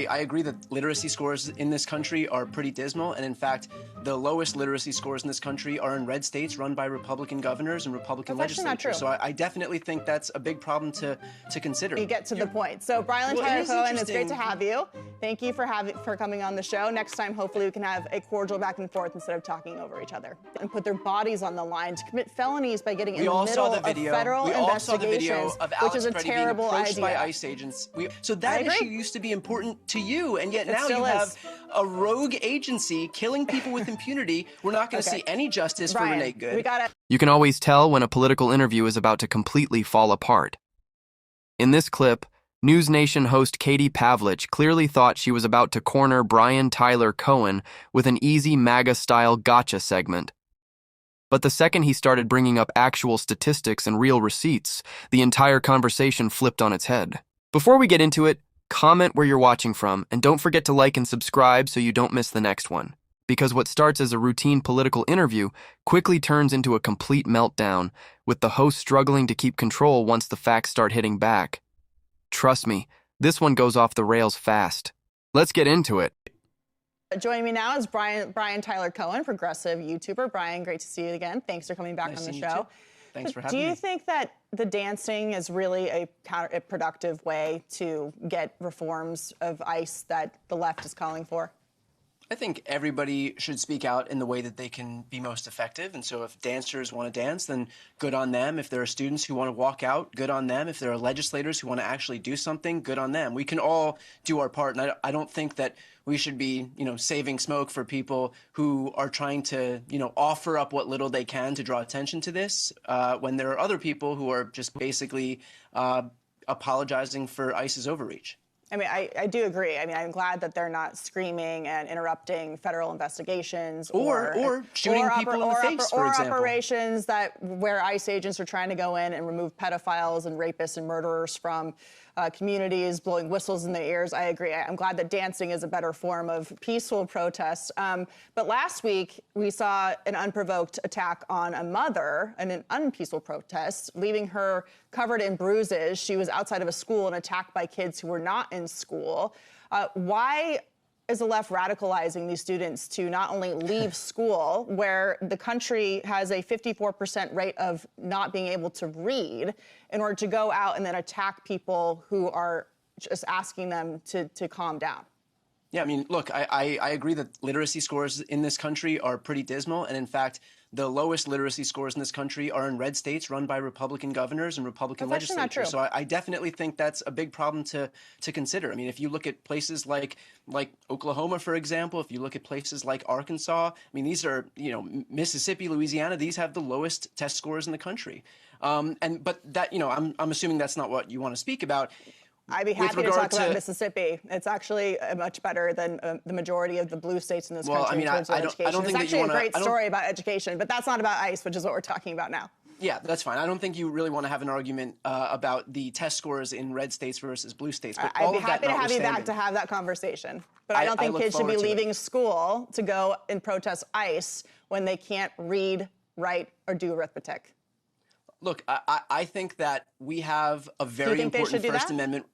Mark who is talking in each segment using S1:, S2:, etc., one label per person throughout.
S1: I agree that literacy scores in this country are pretty dismal, and in fact, the lowest literacy scores in this country are in red states run by Republican governors and Republican legislatures. So I definitely think that's a big problem to consider.
S2: You get to the point. So Brian Tyler Cohen, it's great to have you. Thank you for coming on the show. Next time, hopefully, we can have a cordial back and forth instead of talking over each other and put their bodies on the line to commit felonies by getting in the middle of federal investigations, which is a terrible idea.
S1: By ICE agents. So that issue used to be important to you, and yet now you have a rogue agency killing people with impunity. We're not going to see any justice for Renee Good.
S3: You can always tell when a political interview is about to completely fall apart. In this clip, NewsNation host Katie Pavlich clearly thought she was about to corner Brian Tyler Cohen with an easy MAGA-style gotcha segment. But the second he started bringing up actual statistics and real receipts, the entire conversation flipped on its head. Before we get into it, comment where you're watching from, and don't forget to like and subscribe so you don't miss the next one. Because what starts as a routine political interview quickly turns into a complete meltdown, with the host struggling to keep control once the facts start hitting back. Trust me, this one goes off the rails fast. Let's get into it.
S2: Joining me now is Brian Tyler Cohen, progressive YouTuber. Brian, great to see you again. Thanks for coming back on the show.
S1: Thanks for having me.
S2: Do you think that the dancing is really a productive way to get reforms of ICE that the left is calling for?
S1: I think everybody should speak out in the way that they can be most effective. And so if dancers want to dance, then good on them. If there are students who want to walk out, good on them. If there are legislators who want to actually do something, good on them. We can all do our part. And I don't think that we should be, saving smoke for people who are trying to, offer up what little they can to draw attention to this, when there are other people who are just basically apologizing for ICE's overreach.
S2: I mean, I do agree. I mean, I'm glad that they're not screaming and interrupting federal investigations
S1: or shooting people in the face, for example.
S2: Or operations where ICE agents are trying to go in and remove pedophiles and rapists and murderers from communities, blowing whistles in their ears. I agree. I'm glad that dancing is a better form of peaceful protest. But last week, we saw an unprovoked attack on a mother in an unpeaceful protest, leaving her covered in bruises. She was outside of a school and attacked by kids who were not in school. Why is the left radicalizing these students to not only leave school, where the country has a 54% rate of not being able to read, in order to go out and then attack people who are just asking them to calm down?
S1: Yeah, I mean, look, I agree that literacy scores in this country are pretty dismal. And in fact, the lowest literacy scores in this country are in red states run by Republican governors and Republican legislatures. So I definitely think that's a big problem to consider. I mean, if you look at places like Oklahoma, for example, if you look at places like Arkansas, I mean, these are, Mississippi, Louisiana, these have the lowest test scores in the country. But that, I'm assuming that's not what you want to speak about.
S2: I'd be happy to talk about Mississippi. It's actually much better than the majority of the blue states in this country in terms of education. It's actually a great story about education, but that's not about ICE, which is what we're talking about now.
S1: Yeah, that's fine. I don't think you really want to have an argument about the test scores in red states versus blue states. But
S2: I'd be happy to have you back to have that conversation. But I don't think kids should be leaving school to go and protest ICE when they can't read, write, or do arithmetic.
S1: Look, I think that we have a very important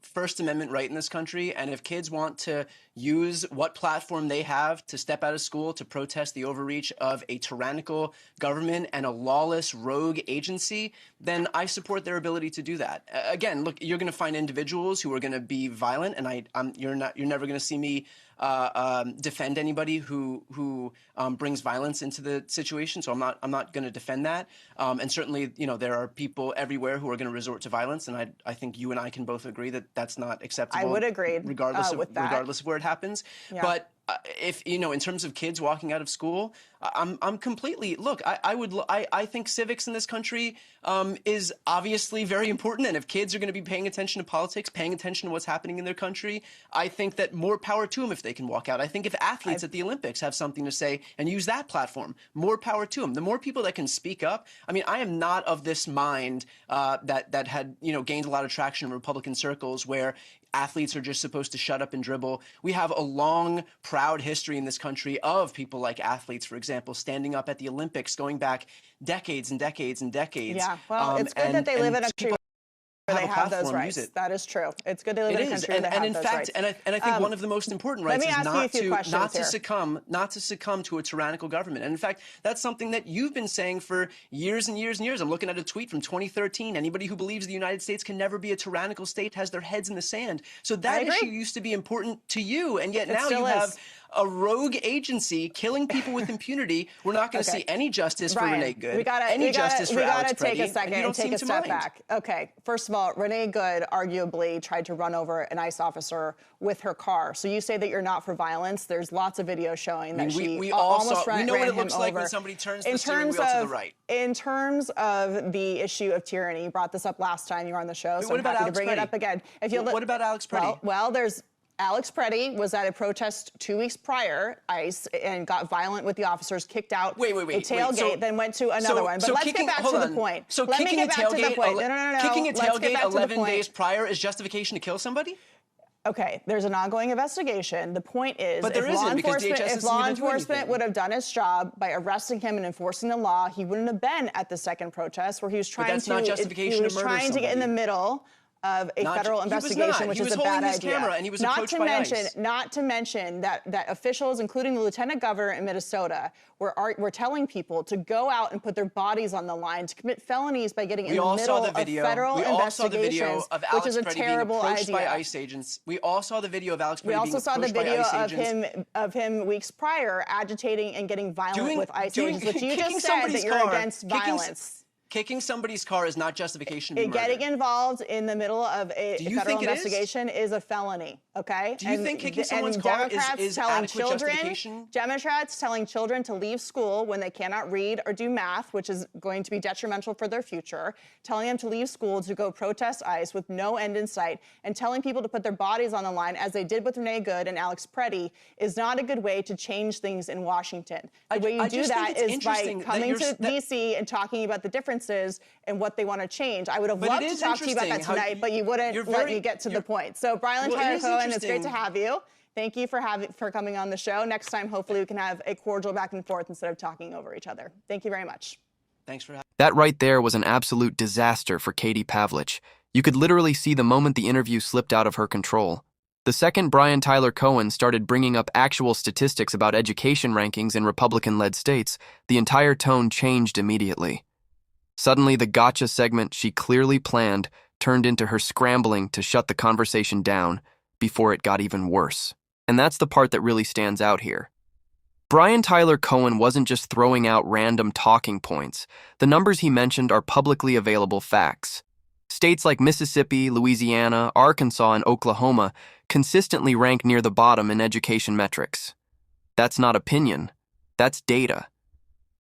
S1: First Amendment right in this country, and if kids want to use what platform they have to step out of school to protest the overreach of a tyrannical government and a lawless rogue agency, then I support their ability to do that. Again, look, you're going to find individuals who are going to be violent, and you're never going to see me defend anybody who brings violence into the situation. So I'm not going to defend that. And certainly, there are people everywhere who are going to resort to violence, and I think you and I can both agree that that's not acceptable.
S2: I would agree,
S1: regardless of where it happens. Yeah. But if in terms of kids walking out of school, I'm completely I think civics in this country is obviously very important, and if kids are going to be paying attention to politics, paying attention to what's happening in their country, I think that more power to them if they can walk out. I think if athletes at the Olympics have something to say and use that platform, more power to them. The more people that can speak up. I mean, I am not of this mind that had gained a lot of traction in Republican circles where athletes are just supposed to shut up and dribble. We have a long, proud history in this country of people like athletes, for example, standing up at the Olympics, going back decades and decades and decades.
S2: Yeah, well, it's good that they live in a country
S1: have
S2: they
S1: a
S2: have those
S1: platform, use
S2: rights.
S1: it.
S2: That is true. It's good they live in a country where they have
S1: in
S2: those
S1: fact,
S2: rights.
S1: and I think one of the most important rights is not to succumb to a tyrannical government. And in fact, that's something that you've been saying for years and years and years. I'm looking at a tweet from 2013. Anybody who believes the United States can never be a tyrannical state has their heads in the sand. So that issue used to be important to you, and yet now you have a rogue agency killing people with impunity. We're not going to see any justice for Renee Good. We gotta take
S2: a second and take a step back. Okay, first of all, Renee Good arguably tried to run over an ICE officer with her car. So you say that you're not for violence. There's lots of video showing that
S1: we
S2: almost ran him over.
S1: We know what it looks like when somebody turns the steering wheel to the right.
S2: In terms of the issue of tyranny, you brought this up last time you were on the show, so I'm happy to bring it up again.
S1: What about Alex Preddy?
S2: Well, there's Alex Preddy was at a protest 2 weeks prior, ICE, and got violent with the officers, kicked out a tailgate, then went to another one. But let's get back to the point.
S1: So kicking a tailgate 11 days prior is justification to kill somebody?
S2: Okay, there's an ongoing investigation. The point is, if law enforcement would have done its job by arresting him and enforcing the law, he wouldn't have been at the second protest where he was trying to get in the middle of a federal investigation, which is a bad idea.
S1: And he was approached by ICE.
S2: Not to mention that officials, including the lieutenant governor in Minnesota, were telling people to go out and put their bodies on the line to commit felonies by getting in the middle of federal investigations, which is a terrible idea.
S1: By ICE agents. We all saw the video of Alex Preddy
S2: being approached by ICE agents. We also saw the video of him weeks prior agitating and getting violent with ICE agents, which you just said that you're against violence.
S1: Kicking somebody's car is not justification to murder.
S2: Getting involved in the middle of a federal investigation is a felony, okay?
S1: Do you think kicking someone's car is adequate justification?
S2: Democrats telling children to leave school when they cannot read or do math, which is going to be detrimental for their future, telling them to leave school to go protest ICE with no end in sight, and telling people to put their bodies on the line, as they did with Renee Good and Alex Preddy, is not a good way to change things in Washington. The way you do that is by coming to D.C. and talking about the differences and what they want to change. I would have loved to talk to you about that tonight, but you wouldn't let me get to the point. So Brian Tyler Cohen, it's great to have you. Thank you for coming on the show. Next time, hopefully, we can have a cordial back and forth instead of talking over each other. Thank you very much.
S1: Thanks for having me.
S3: That right there was an absolute disaster for Katie Pavlich. You could literally see the moment the interview slipped out of her control. The second Brian Tyler Cohen started bringing up actual statistics about education rankings in Republican-led states, the entire tone changed immediately. Suddenly, the gotcha segment she clearly planned turned into her scrambling to shut the conversation down before it got even worse. And that's the part that really stands out here. Brian Tyler Cohen wasn't just throwing out random talking points. The numbers he mentioned are publicly available facts. States like Mississippi, Louisiana, Arkansas, and Oklahoma consistently rank near the bottom in education metrics. That's not opinion. That's data.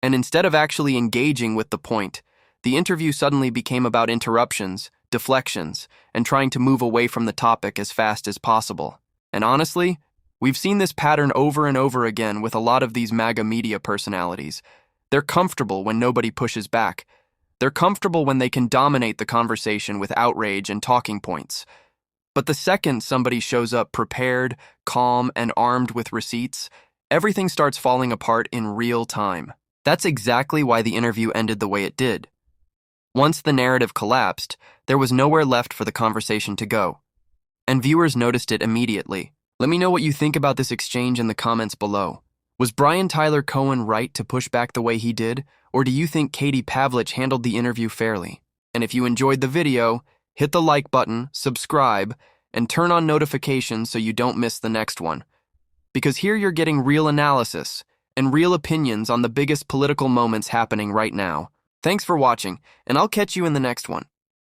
S3: And instead of actually engaging with the point, the interview suddenly became about interruptions, deflections, and trying to move away from the topic as fast as possible. And honestly, we've seen this pattern over and over again with a lot of these MAGA media personalities. They're comfortable when nobody pushes back. They're comfortable when they can dominate the conversation with outrage and talking points. But the second somebody shows up prepared, calm, and armed with receipts, everything starts falling apart in real time. That's exactly why the interview ended the way it did. Once the narrative collapsed, there was nowhere left for the conversation to go. And viewers noticed it immediately. Let me know what you think about this exchange in the comments below. Was Brian Tyler Cohen right to push back the way he did, or do you think Katie Pavlich handled the interview fairly? And if you enjoyed the video, hit the like button, subscribe, and turn on notifications so you don't miss the next one. Because here you're getting real analysis and real opinions on the biggest political moments happening right now. Thanks for watching, and I'll catch you in the next one.